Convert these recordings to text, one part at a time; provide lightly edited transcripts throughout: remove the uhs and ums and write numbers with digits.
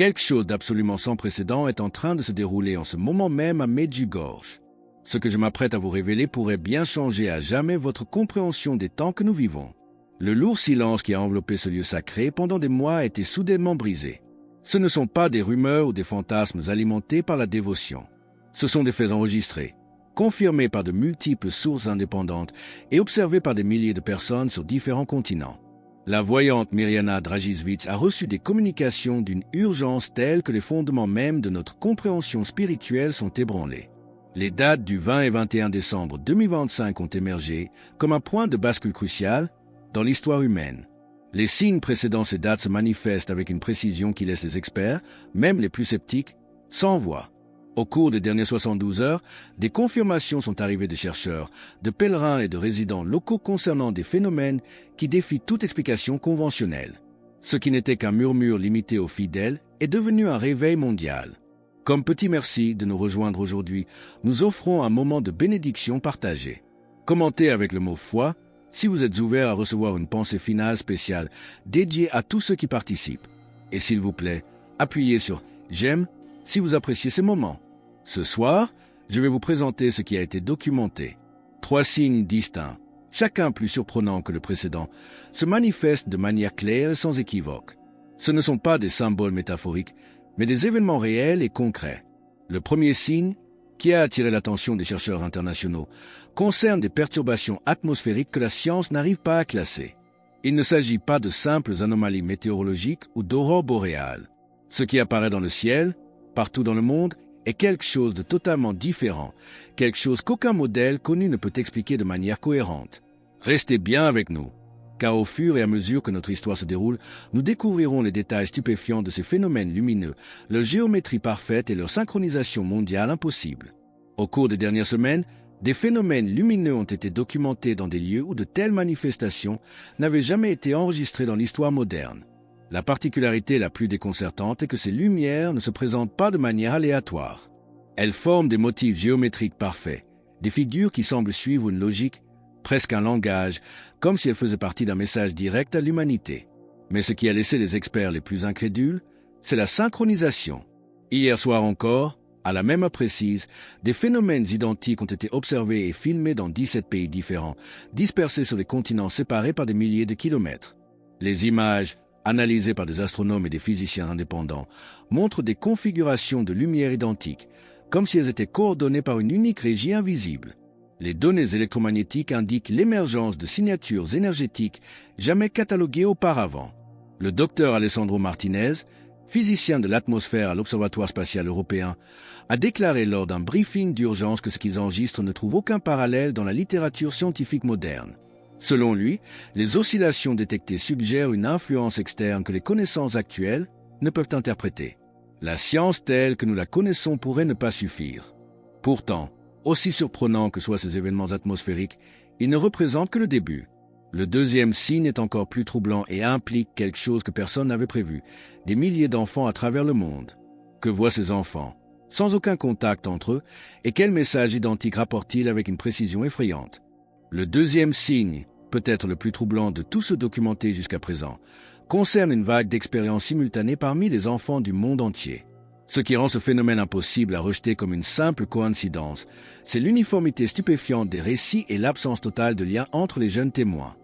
Quelque chose d'absolument sans précédent est en train de se dérouler en ce moment même à Medjugorje. Ce que je m'apprête à vous révéler pourrait bien changer à jamais votre compréhension des temps que nous vivons. Le lourd silence qui a enveloppé ce lieu sacré pendant des mois a été soudainement brisé. Ce ne sont pas des rumeurs ou des fantasmes alimentés par la dévotion. Ce sont des faits enregistrés, confirmés par de multiples sources indépendantes et observés par des milliers de personnes sur différents continents. La voyante Mirjana Dragicevic a reçu des communications d'une urgence telle que les fondements mêmes de notre compréhension spirituelle sont ébranlés. Les dates du 20 et 21 décembre 2025 ont émergé comme un point de bascule crucial dans l'histoire humaine. Les signes précédant ces dates se manifestent avec une précision qui laisse les experts, même les plus sceptiques, sans voix. Au cours des dernières 72 heures, des confirmations sont arrivées de chercheurs, de pèlerins et de résidents locaux concernant des phénomènes qui défient toute explication conventionnelle. Ce qui n'était qu'un murmure limité aux fidèles est devenu un réveil mondial. Comme petit merci de nous rejoindre aujourd'hui, nous offrons un moment de bénédiction partagée. Commentez avec le mot « foi » si vous êtes ouvert à recevoir une pensée finale spéciale dédiée à tous ceux qui participent. Et s'il vous plaît, appuyez sur « j'aime » si vous appréciez ces moments. Ce soir, je vais vous présenter ce qui a été documenté. 3 signes distincts, chacun plus surprenant que le précédent, se manifestent de manière claire et sans équivoque. Ce ne sont pas des symboles métaphoriques, mais des événements réels et concrets. Le premier signe, qui a attiré l'attention des chercheurs internationaux, concerne des perturbations atmosphériques que la science n'arrive pas à classer. Il ne s'agit pas de simples anomalies météorologiques ou d'aurores boréales. Ce qui apparaît dans le ciel, partout dans le monde, est quelque chose de totalement différent, quelque chose qu'aucun modèle connu ne peut expliquer de manière cohérente. Restez bien avec nous, car au fur et à mesure que notre histoire se déroule, nous découvrirons les détails stupéfiants de ces phénomènes lumineux, leur géométrie parfaite et leur synchronisation mondiale impossible. Au cours des dernières semaines, des phénomènes lumineux ont été documentés dans des lieux où de telles manifestations n'avaient jamais été enregistrées dans l'histoire moderne. La particularité la plus déconcertante est que ces lumières ne se présentent pas de manière aléatoire. Elles forment des motifs géométriques parfaits, des figures qui semblent suivre une logique, presque un langage, comme si elles faisaient partie d'un message direct à l'humanité. Mais ce qui a laissé les experts les plus incrédules, c'est la synchronisation. Hier soir encore, à la même heure précise, des phénomènes identiques ont été observés et filmés dans 17 pays différents, dispersés sur des continents séparés par des milliers de kilomètres. Les images, analysées par des astronomes et des physiciens indépendants, montrent des configurations de lumière identiques, comme si elles étaient coordonnées par une unique régie invisible. Les données électromagnétiques indiquent l'émergence de signatures énergétiques jamais cataloguées auparavant. Le docteur Alessandro Martinez, physicien de l'atmosphère à l'Observatoire spatial européen, a déclaré lors d'un briefing d'urgence que ce qu'ils enregistrent ne trouve aucun parallèle dans la littérature scientifique moderne. Selon lui, les oscillations détectées suggèrent une influence externe que les connaissances actuelles ne peuvent interpréter. La science telle que nous la connaissons pourrait ne pas suffire. Pourtant, aussi surprenant que soient ces événements atmosphériques, ils ne représentent que le début. Le deuxième signe est encore plus troublant et implique quelque chose que personne n'avait prévu, des milliers d'enfants à travers le monde. Que voient ces enfants, sans aucun contact entre eux, et quel message identique rapportent-ils avec une précision effrayante? Le deuxième signe, peut-être le plus troublant de tout ce documenté jusqu'à présent, concerne une vague d'expériences simultanées parmi les enfants du monde entier. Ce qui rend ce phénomène impossible à rejeter comme une simple coïncidence, c'est l'uniformité stupéfiante des récits et l'absence totale de lien entre les jeunes témoins.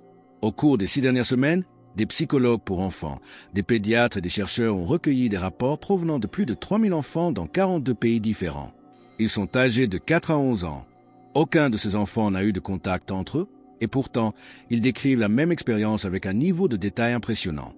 Au cours des 6 dernières semaines, des psychologues pour enfants, des pédiatres et des chercheurs ont recueilli des rapports provenant de plus de 3000 enfants dans 42 pays différents. Ils sont âgés de 4 à 11 ans. Aucun de ces enfants n'a eu de contact entre eux, et pourtant, ils décrivent la même expérience avec un niveau de détail impressionnant.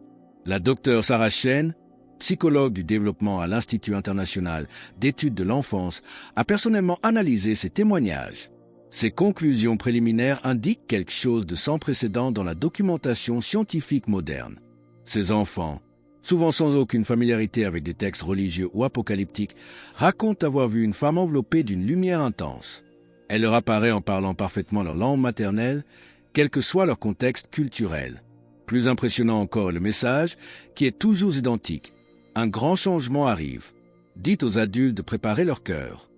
La docteure Sarah Chen, psychologue du développement à l'Institut international d'études de l'enfance, a personnellement analysé ces témoignages. Ces conclusions préliminaires indiquent quelque chose de sans précédent dans la documentation scientifique moderne. Ces enfants, souvent sans aucune familiarité avec des textes religieux ou apocalyptiques, racontent avoir vu une femme enveloppée d'une lumière intense. Elle leur apparaît en parlant parfaitement leur langue maternelle, quel que soit leur contexte culturel. Plus impressionnant encore est le message, qui est toujours identique. Un grand changement arrive. Dites aux adultes de préparer leur cœur.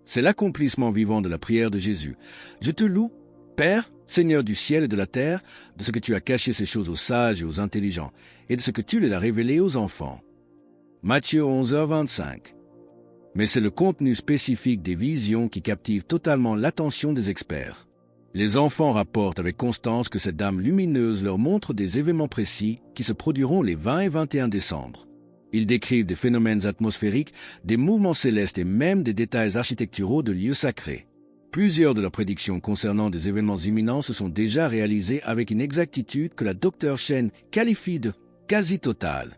C'est l'accomplissement vivant de la prière de Jésus. Je te loue, Père, Seigneur du ciel et de la terre, de ce que tu as caché ces choses aux sages et aux intelligents, et de ce que tu les as révélées aux enfants. Matthieu 11h25. Mais c'est le contenu spécifique des visions qui captive totalement l'attention des experts. Les enfants rapportent avec constance que cette dame lumineuse leur montre des événements précis qui se produiront les 20 et 21 décembre. Ils décrivent des phénomènes atmosphériques, des mouvements célestes et même des détails architecturaux de lieux sacrés. Plusieurs de leurs prédictions concernant des événements imminents se sont déjà réalisées avec une exactitude que la Dr Chen qualifie de quasi totale.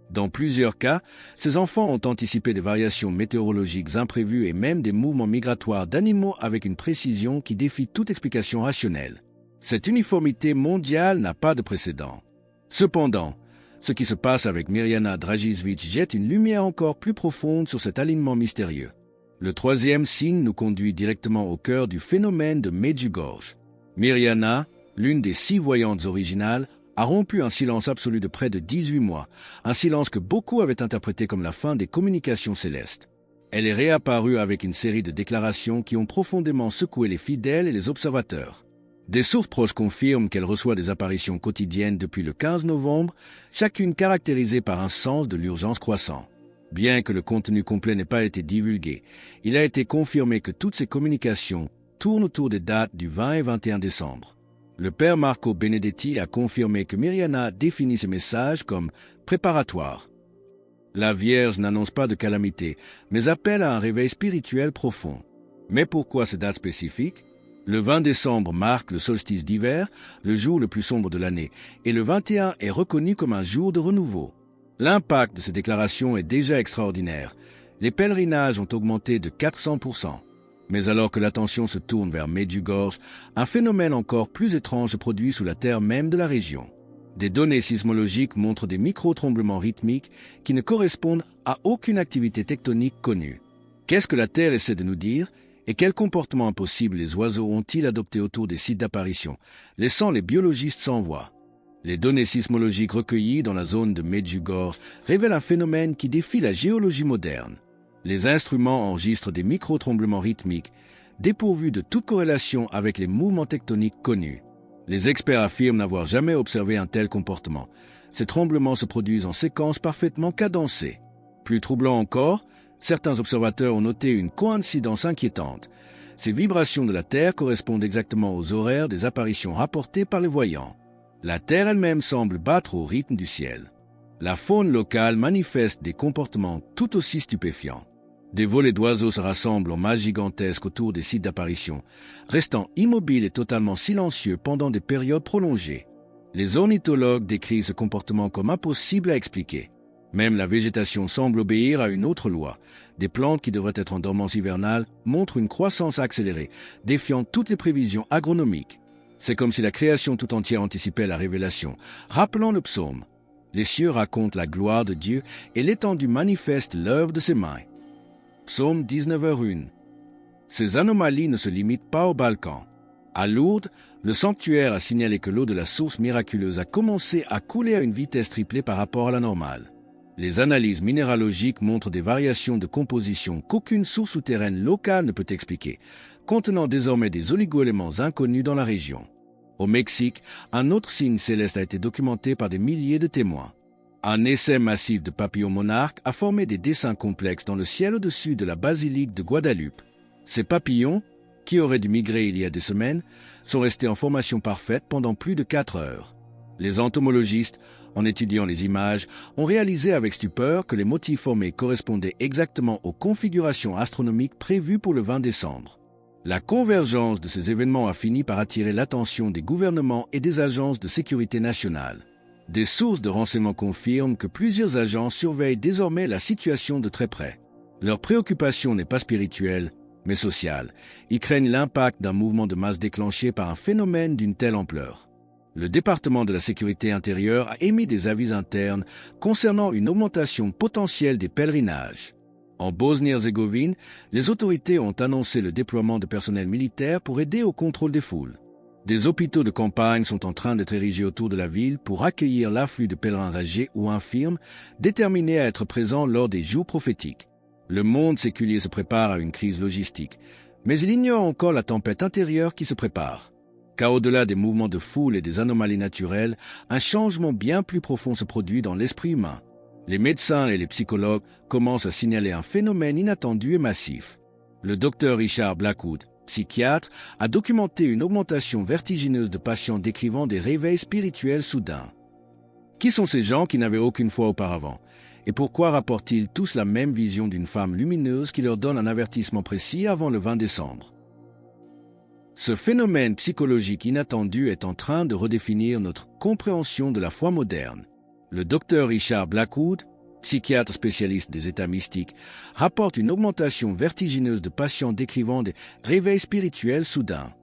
Dans plusieurs cas, ces enfants ont anticipé des variations météorologiques imprévues et même des mouvements migratoires d'animaux avec une précision qui défie toute explication rationnelle. Cette uniformité mondiale n'a pas de précédent. Cependant, ce qui se passe avec Mirjana Dragicevic jette une lumière encore plus profonde sur cet alignement mystérieux. Le troisième signe nous conduit directement au cœur du phénomène de Medjugorje. Mirjana, l'une des 6 voyantes originales, a rompu un silence absolu de près de 18 mois, un silence que beaucoup avaient interprété comme la fin des communications célestes. Elle est réapparue avec une série de déclarations qui ont profondément secoué les fidèles et les observateurs. Des sources proches confirment qu'elle reçoit des apparitions quotidiennes depuis le 15 novembre, chacune caractérisée par un sens de l'urgence croissant. Bien que le contenu complet n'ait pas été divulgué, il a été confirmé que toutes ces communications tournent autour des dates du 20 et 21 décembre. Le père Marco Benedetti a confirmé que Mirjana définit ces messages comme préparatoires. La Vierge n'annonce pas de calamité, mais appelle à un réveil spirituel profond. Mais pourquoi ces dates spécifiques? Le 20 décembre marque le solstice d'hiver, le jour le plus sombre de l'année, et le 21 est reconnu comme un jour de renouveau. L'impact de ces déclarations est déjà extraordinaire. Les pèlerinages ont augmenté de 400%. Mais alors que l'attention se tourne vers Medjugorje, un phénomène encore plus étrange se produit sous la terre même de la région. Des données sismologiques montrent des micro-tremblements rythmiques qui ne correspondent à aucune activité tectonique connue. Qu'est-ce que la Terre essaie de nous dire et quels comportements impossibles les oiseaux ont-ils adoptés autour des sites d'apparition, laissant les biologistes sans voix? Les données sismologiques recueillies dans la zone de Medjugorje révèlent un phénomène qui défie la géologie moderne. Les instruments enregistrent des micro-tremblements rythmiques, dépourvus de toute corrélation avec les mouvements tectoniques connus. Les experts affirment n'avoir jamais observé un tel comportement. Ces tremblements se produisent en séquences parfaitement cadencées. Plus troublant encore, certains observateurs ont noté une coïncidence inquiétante. Ces vibrations de la Terre correspondent exactement aux horaires des apparitions rapportées par les voyants. La Terre elle-même semble battre au rythme du ciel. La faune locale manifeste des comportements tout aussi stupéfiants. Des volées d'oiseaux se rassemblent en masse gigantesque autour des sites d'apparition, restant immobiles et totalement silencieux pendant des périodes prolongées. Les ornithologues décrivent ce comportement comme impossible à expliquer. Même la végétation semble obéir à une autre loi. Des plantes qui devraient être en dormance hivernale montrent une croissance accélérée, défiant toutes les prévisions agronomiques. C'est comme si la création tout entière anticipait la révélation, rappelant le psaume. Les cieux racontent la gloire de Dieu et l'étendue manifeste l'œuvre de ses mains. Psaume 19h01. Ces anomalies ne se limitent pas aux Balkans. À Lourdes, le sanctuaire a signalé que l'eau de la source miraculeuse a commencé à couler à une vitesse triplée par rapport à la normale. Les analyses minéralogiques montrent des variations de composition qu'aucune source souterraine locale ne peut expliquer, contenant désormais des oligoéléments inconnus dans la région. Au Mexique, un autre signe céleste a été documenté par des milliers de témoins. Un essai massif de papillons monarques a formé des dessins complexes dans le ciel au-dessus de la basilique de Guadalupe. Ces papillons, qui auraient dû migrer il y a des semaines, sont restés en formation parfaite pendant plus de 4 heures. Les entomologistes, en étudiant les images, ont réalisé avec stupeur que les motifs formés correspondaient exactement aux configurations astronomiques prévues pour le 20 décembre. La convergence de ces événements a fini par attirer l'attention des gouvernements et des agences de sécurité nationale. Des sources de renseignements confirment que plusieurs agences surveillent désormais la situation de très près. Leur préoccupation n'est pas spirituelle, mais sociale. Ils craignent l'impact d'un mouvement de masse déclenché par un phénomène d'une telle ampleur. Le département de la sécurité intérieure a émis des avis internes concernant une augmentation potentielle des pèlerinages. En Bosnie-Herzégovine, les autorités ont annoncé le déploiement de personnel militaire pour aider au contrôle des foules. Des hôpitaux de campagne sont en train d'être érigés autour de la ville pour accueillir l'afflux de pèlerins âgés ou infirmes déterminés à être présents lors des jours prophétiques. Le monde séculier se prépare à une crise logistique, mais il ignore encore la tempête intérieure qui se prépare. Car au-delà des mouvements de foule et des anomalies naturelles, un changement bien plus profond se produit dans l'esprit humain. Les médecins et les psychologues commencent à signaler un phénomène inattendu et massif. Le docteur Richard Blackwood, psychiatre, a documenté une augmentation vertigineuse de patients décrivant des réveils spirituels soudains. Qui sont ces gens qui n'avaient aucune foi auparavant? Et pourquoi rapportent-ils tous la même vision d'une femme lumineuse qui leur donne un avertissement précis avant le 20 décembre? Ce phénomène psychologique inattendu est en train de redéfinir notre compréhension de la foi moderne. Le docteur Richard Blackwood, psychiatre spécialiste des états mystiques, rapporte une augmentation vertigineuse de patients décrivant des réveils spirituels soudains.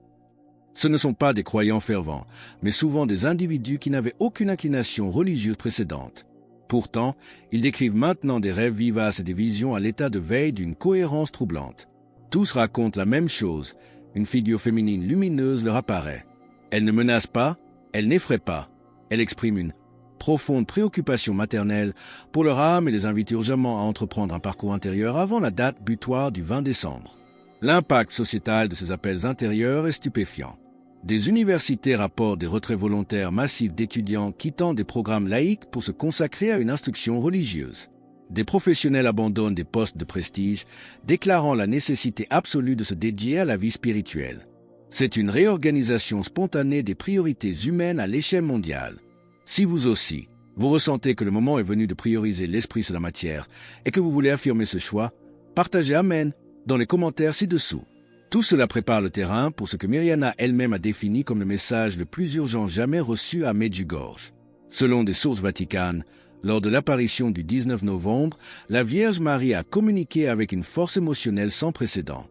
Ce ne sont pas des croyants fervents, mais souvent des individus qui n'avaient aucune inclination religieuse précédente. Pourtant, ils décrivent maintenant des rêves vivaces et des visions à l'état de veille d'une cohérence troublante. Tous racontent la même chose. Une figure féminine lumineuse leur apparaît. Elle ne menace pas, elle n'effraie pas. Elle exprime une profonde préoccupation maternelle pour leur âme et les invite urgemment à entreprendre un parcours intérieur avant la date butoir du 20 décembre. L'impact sociétal de ces appels intérieurs est stupéfiant. Des universités rapportent des retraits volontaires massifs d'étudiants quittant des programmes laïques pour se consacrer à une instruction religieuse. Des professionnels abandonnent des postes de prestige, déclarant la nécessité absolue de se dédier à la vie spirituelle. C'est une réorganisation spontanée des priorités humaines à l'échelle mondiale. Si vous aussi, vous ressentez que le moment est venu de prioriser l'esprit sur la matière et que vous voulez affirmer ce choix, partagez Amen dans les commentaires ci-dessous. Tout cela prépare le terrain pour ce que Mirjana elle-même a défini comme le message le plus urgent jamais reçu à Medjugorje. Selon des sources vaticanes, lors de l'apparition du 19 novembre, la Vierge Marie a communiqué avec une force émotionnelle sans précédent.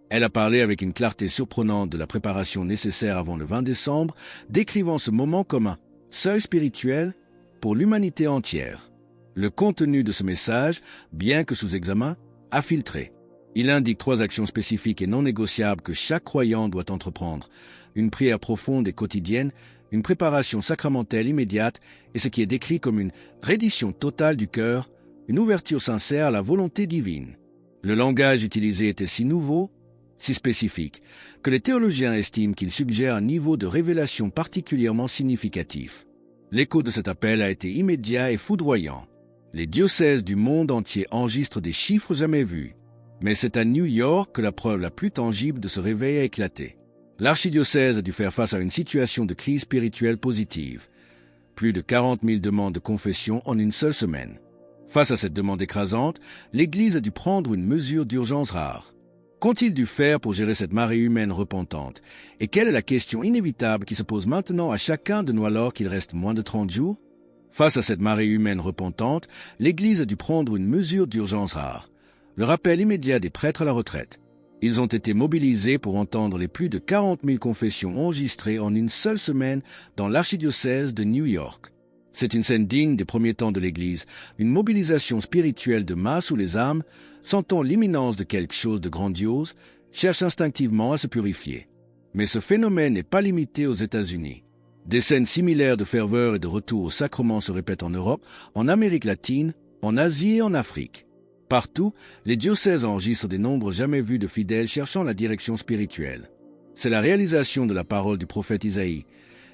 Elle a parlé avec une clarté surprenante de la préparation nécessaire avant le 20 décembre, décrivant ce moment comme un seuil spirituel pour l'humanité entière. Le contenu de ce message, bien que sous examen, a filtré. Il indique 3 actions spécifiques et non négociables que chaque croyant doit entreprendre. Une prière profonde et quotidienne, une préparation sacramentelle immédiate et ce qui est décrit comme une reddition totale du cœur, une ouverture sincère à la volonté divine. Le langage utilisé était si nouveau, si spécifique, que les théologiens estiment qu'il suggère un niveau de révélation particulièrement significatif. L'écho de cet appel a été immédiat et foudroyant. Les diocèses du monde entier enregistrent des chiffres jamais vus. Mais c'est à New York que la preuve la plus tangible de ce réveil a éclaté. L'archidiocèse a dû faire face à une situation de crise spirituelle positive. Plus de 40 000 demandes de confession en une seule semaine. Face à cette demande écrasante, l'Église a dû prendre une mesure d'urgence rare. Qu'ont-ils dû faire pour gérer cette marée humaine repentante? Et quelle est la question inévitable qui se pose maintenant à chacun de nous alors qu'il reste moins de 30 jours? Face à cette marée humaine repentante, l'Église a dû prendre une mesure d'urgence rare. Le rappel immédiat des prêtres à la retraite. Ils ont été mobilisés pour entendre les plus de 40 000 confessions enregistrées en une seule semaine dans l'archidiocèse de New York. C'est une scène digne des premiers temps de l'Église, une mobilisation spirituelle de masse où les âmes, sentant l'imminence de quelque chose de grandiose, cherchent instinctivement à se purifier. Mais ce phénomène n'est pas limité aux États-Unis. Des scènes similaires de ferveur et de retour au sacrement se répètent en Europe, en Amérique latine, en Asie et en Afrique. Partout, les diocèses enregistrent des nombres jamais vus de fidèles cherchant la direction spirituelle. C'est la réalisation de la parole du prophète Isaïe.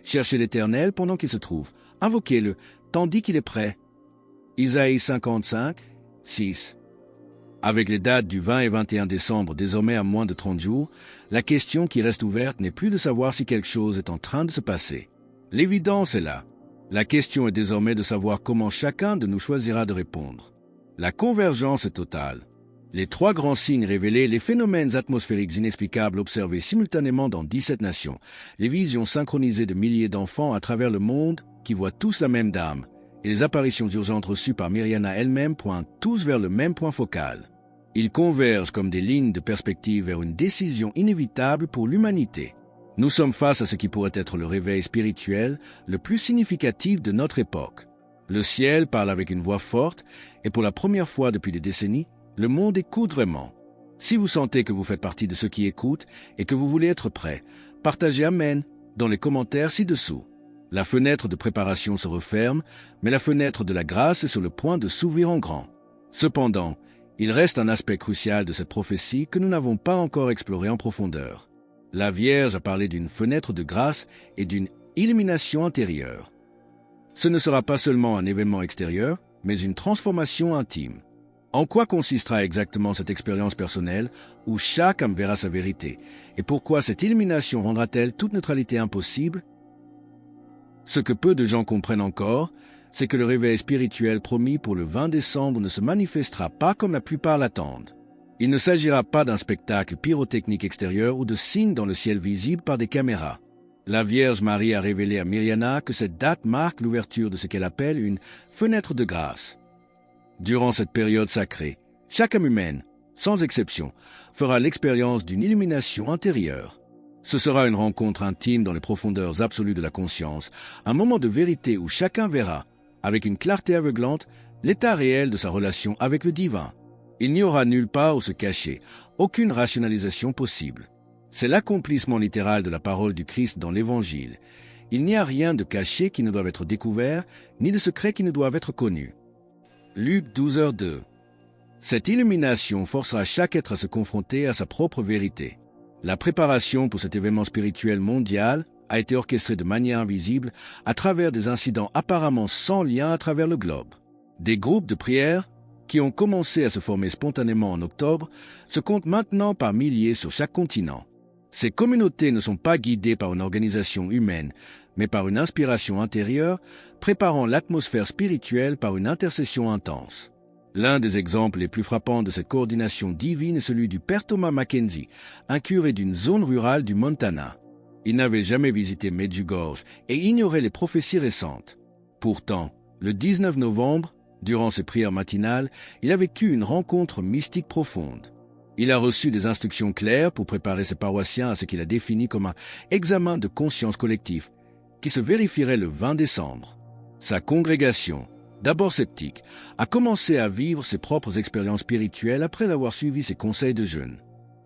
Cherchez l'Éternel pendant qu'il se trouve. Invoquez-le, tandis qu'il est prêt. Isaïe 55, 6. Avec les dates du 20 et 21 décembre désormais à moins de 30 jours, la question qui reste ouverte n'est plus de savoir si quelque chose est en train de se passer. L'évidence est là. La question est désormais de savoir comment chacun de nous choisira de répondre. La convergence est totale. Les 3 grands signes révélés, les phénomènes atmosphériques inexplicables observés simultanément dans 17 nations, les visions synchronisées de milliers d'enfants à travers le monde qui voient tous la même dame, et les apparitions urgentes reçues par Mirjana elle-même pointent tous vers le même point focal. Ils convergent comme des lignes de perspective vers une décision inévitable pour l'humanité. Nous sommes face à ce qui pourrait être le réveil spirituel le plus significatif de notre époque. Le ciel parle avec une voix forte, et pour la première fois depuis des décennies, le monde écoute vraiment. Si vous sentez que vous faites partie de ceux qui écoutent et que vous voulez être prêts, partagez Amen dans les commentaires ci-dessous. La fenêtre de préparation se referme, mais la fenêtre de la grâce est sur le point de s'ouvrir en grand. Cependant, il reste un aspect crucial de cette prophétie que nous n'avons pas encore exploré en profondeur. La Vierge a parlé d'une fenêtre de grâce et d'une illumination intérieure. Ce ne sera pas seulement un événement extérieur, mais une transformation intime. En quoi consistera exactement cette expérience personnelle où chacun verra sa vérité? Et pourquoi cette illumination rendra-t-elle toute neutralité impossible? Ce que peu de gens comprennent encore, c'est que le réveil spirituel promis pour le 20 décembre ne se manifestera pas comme la plupart l'attendent. Il ne s'agira pas d'un spectacle pyrotechnique extérieur ou de signes dans le ciel visibles par des caméras. La Vierge Marie a révélé à Mirjana que cette date marque l'ouverture de ce qu'elle appelle une fenêtre de grâce. Durant cette période sacrée, chaque âme humaine, sans exception, fera l'expérience d'une illumination intérieure. Ce sera une rencontre intime dans les profondeurs absolues de la conscience, un moment de vérité où chacun verra, avec une clarté aveuglante, l'état réel de sa relation avec le divin. Il n'y aura nulle part où se cacher, aucune rationalisation possible. C'est l'accomplissement littéral de la parole du Christ dans l'Évangile. Il n'y a rien de caché qui ne doive être découvert, ni de secret qui ne doive être connu. Luc 12h2. Cette illumination forcera chaque être à se confronter à sa propre vérité. La préparation pour cet événement spirituel mondial a été orchestrée de manière invisible à travers des incidents apparemment sans lien à travers le globe. Des groupes de prière, qui ont commencé à se former spontanément en octobre, se comptent maintenant par milliers sur chaque continent. Ces communautés ne sont pas guidées par une organisation humaine, mais par une inspiration intérieure, préparant l'atmosphère spirituelle par une intercession intense. L'un des exemples les plus frappants de cette coordination divine est celui du père Thomas Mackenzie, un curé d'une zone rurale du Montana. Il n'avait jamais visité Medjugorje et ignorait les prophéties récentes. Pourtant, le 19 novembre, durant ses prières matinales, il a vécu une rencontre mystique profonde. Il a reçu des instructions claires pour préparer ses paroissiens à ce qu'il a défini comme un examen de conscience collectif, qui se vérifierait le 20 décembre. Sa congrégation, d'abord sceptique, a commencé à vivre ses propres expériences spirituelles après avoir suivi ses conseils de jeûne.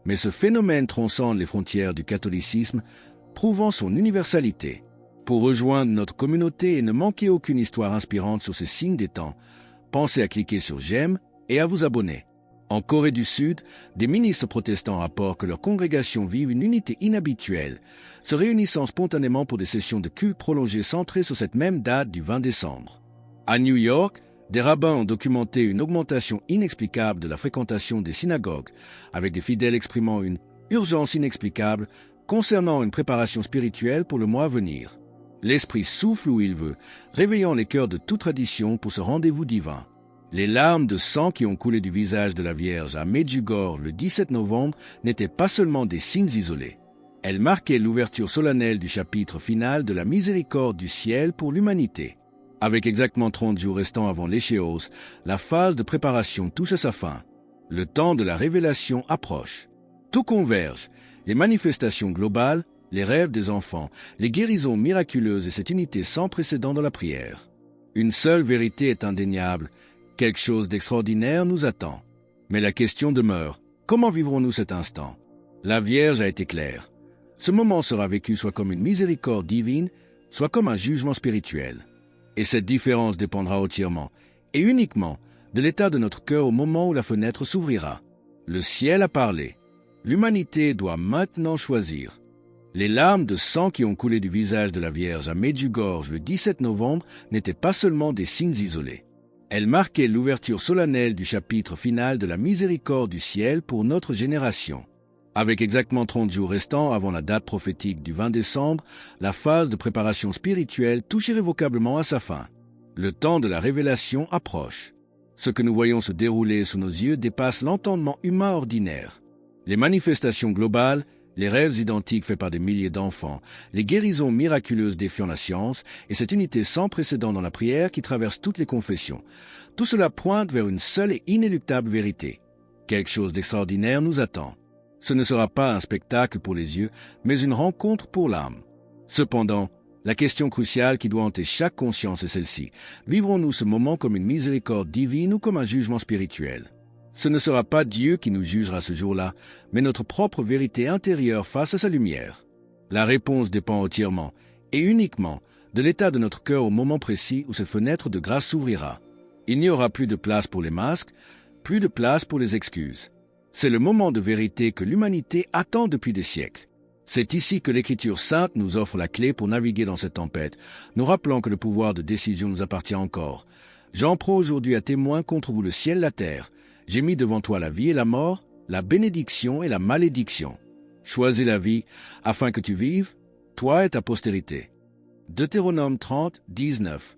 Mais ce phénomène transcende les frontières du catholicisme, prouvant son universalité. Pour rejoindre notre communauté et ne manquer aucune histoire inspirante sur ces signes des temps, pensez à cliquer sur j'aime et à vous abonner. En Corée du Sud, des ministres protestants rapportent que leur congrégation vive une unité inhabituelle, se réunissant spontanément pour des sessions de culte prolongées centrées sur cette même date du 20 décembre. À New York, des rabbins ont documenté une augmentation inexplicable de la fréquentation des synagogues, avec des fidèles exprimant une urgence inexplicable concernant une préparation spirituelle pour le mois à venir. L'Esprit souffle où il veut, réveillant les cœurs de toute tradition pour ce rendez-vous divin. Les larmes de sang qui ont coulé du visage de la Vierge à Medjugorje le 17 novembre n'étaient pas seulement des signes isolés. Elles marquaient l'ouverture solennelle du chapitre final de la miséricorde du ciel pour l'humanité. Avec exactement 30 jours restants avant l'échéance, la phase de préparation touche à sa fin. Le temps de la révélation approche. Tout converge, les manifestations globales, les rêves des enfants, les guérisons miraculeuses et cette unité sans précédent dans la prière. Une seule vérité est indéniable. Quelque chose d'extraordinaire nous attend. Mais la question demeure, comment vivrons-nous cet instant? La Vierge a été claire. Ce moment sera vécu soit comme une miséricorde divine, soit comme un jugement spirituel. Et cette différence dépendra entièrement, et uniquement, de l'état de notre cœur au moment où la fenêtre s'ouvrira. Le ciel a parlé. L'humanité doit maintenant choisir. Les larmes de sang qui ont coulé du visage de la Vierge à Medjugorje le 17 novembre n'étaient pas seulement des signes isolés. Elles marquaient l'ouverture solennelle du chapitre final de la miséricorde du ciel pour notre génération. Avec exactement 30 jours restants avant la date prophétique du 20 décembre, la phase de préparation spirituelle touche irrévocablement à sa fin. Le temps de la révélation approche. Ce que nous voyons se dérouler sous nos yeux dépasse l'entendement humain ordinaire. Les manifestations globales, les rêves identiques faits par des milliers d'enfants, les guérisons miraculeuses défiant la science et cette unité sans précédent dans la prière qui traverse toutes les confessions. Tout cela pointe vers une seule et inéluctable vérité. Quelque chose d'extraordinaire nous attend. Ce ne sera pas un spectacle pour les yeux, mais une rencontre pour l'âme. Cependant, la question cruciale qui doit hanter chaque conscience est celle-ci. Vivrons-nous ce moment comme une miséricorde divine ou comme un jugement spirituel? Ce ne sera pas Dieu qui nous jugera ce jour-là, mais notre propre vérité intérieure face à sa lumière. La réponse dépend entièrement, et uniquement, de l'état de notre cœur au moment précis où cette fenêtre de grâce s'ouvrira. Il n'y aura plus de place pour les masques, plus de place pour les excuses. C'est le moment de vérité que l'humanité attend depuis des siècles. C'est ici que l'Écriture sainte nous offre la clé pour naviguer dans cette tempête, nous rappelant que le pouvoir de décision nous appartient encore. J'en prends aujourd'hui à témoin contre vous le ciel et la terre. J'ai mis devant toi la vie et la mort, la bénédiction et la malédiction. Choisis la vie, afin que tu vives, toi et ta postérité. Deutéronome 30, 19.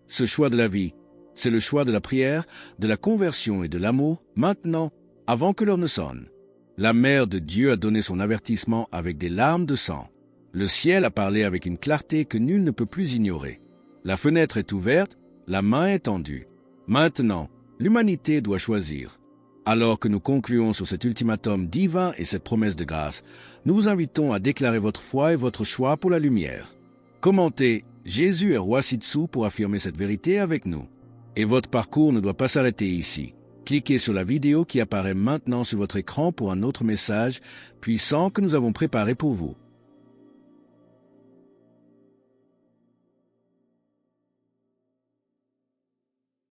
Ce choix de la vie, c'est le choix de la prière, de la conversion et de l'amour, maintenant, avant que l'heure ne sonne. La mère de Dieu a donné son avertissement avec des larmes de sang. Le ciel a parlé avec une clarté que nul ne peut plus ignorer. La fenêtre est ouverte, la main est tendue. Maintenant, l'humanité doit choisir. Alors que nous concluons sur cet ultimatum divin et cette promesse de grâce, nous vous invitons à déclarer votre foi et votre choix pour la lumière. Commentez « Jésus est roi ci-dessous » pour affirmer cette vérité avec nous. Et votre parcours ne doit pas s'arrêter ici. Cliquez sur la vidéo qui apparaît maintenant sur votre écran pour un autre message puissant que nous avons préparé pour vous.